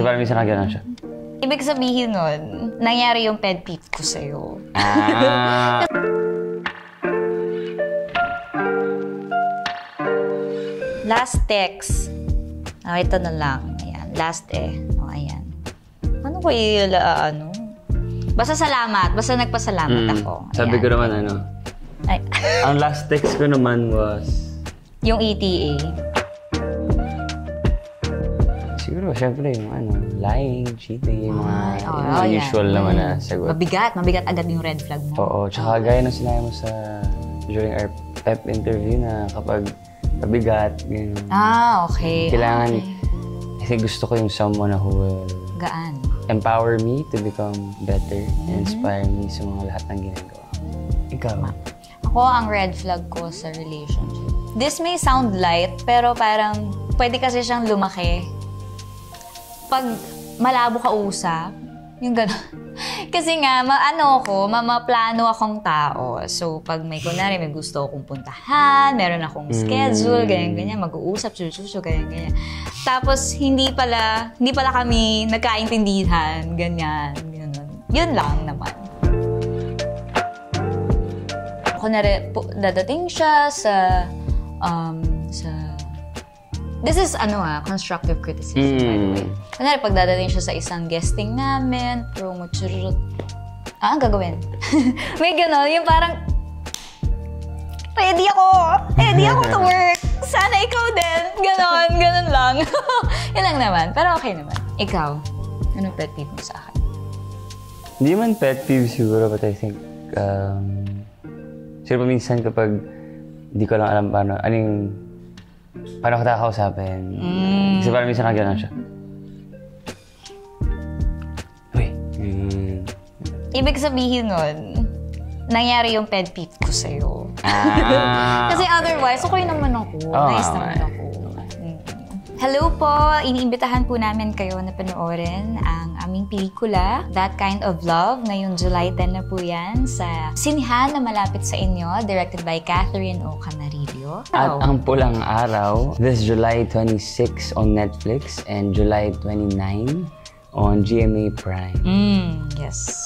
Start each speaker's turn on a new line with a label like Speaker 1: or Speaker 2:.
Speaker 1: Kasi parang minsan nagano'n siya.
Speaker 2: Ibig sabihin nun, nangyari yung pet peeve ko sa'yo. Last text. Ito na lang. Ayan. Last ayan. Ano ko ano? Basta salamat. Basta nagpasalamat ako. Ayan.
Speaker 1: Sabi ko naman Ay. Ang last text ko naman was...
Speaker 2: Yung ETA.
Speaker 1: Siguro, syempre, yung lying, cheating, yung mga usual naman na sagot.
Speaker 2: Mabigat agad yung red flag mo.
Speaker 1: Oo, tsaka gaya nung sinabi mo during our PEP interview na kapag mabigat, ganyan.
Speaker 2: Okay.
Speaker 1: Kailangan, kasi gusto ko yung someone who will empower me to become better and inspire me sa mga lahat ng ginagawa. Ikaw?
Speaker 2: Ako, ang red flag ko sa relationship. This may sound light, pero parang pwede kasi siyang lumaki. Pag malabo ka usap, yung gano'n. Kasi nga, maplano akong tao. So, pag kunwari, may gusto akong puntahan, meron akong schedule, ganyan-ganyan, mag-uusap, ganyan-ganyan. Tapos, hindi pala kami nagkaintindihan, ganyan. Yun lang naman. Kunwari, dadating siya sa this is constructive criticism, by the way. Kunwari, pag dadating siya sa isang guesting namin, ang gagawin? May gano'n, yung parang, ready ako to work. Sana ikaw din. Ganon lang. Yun lang naman, pero okay naman. Ikaw, anong pet peeve mo sa akin?
Speaker 1: Hindi man pet peeve siguro, but I think, siguro minsan kapag hindi ko lang alam paano ko kakausapin. Kasi parang minsan nagano'n siya.
Speaker 2: Ibig sabihin nun, nangyari yung pet peeve ko sa'yo. Kasi otherwise, okay naman ako. Nice naman ako. Hello po! Iniimbitahan po namin kayo na panoorin ang aming pelikula, That Kind of Love. Ngayong July 10 na po yan sa sinihan na malapit sa inyo, directed by Catherine O. Camarillo.
Speaker 1: At ang Pulang Araw, this July 26 on Netflix and July 29 on GMA Prime.
Speaker 2: Yes.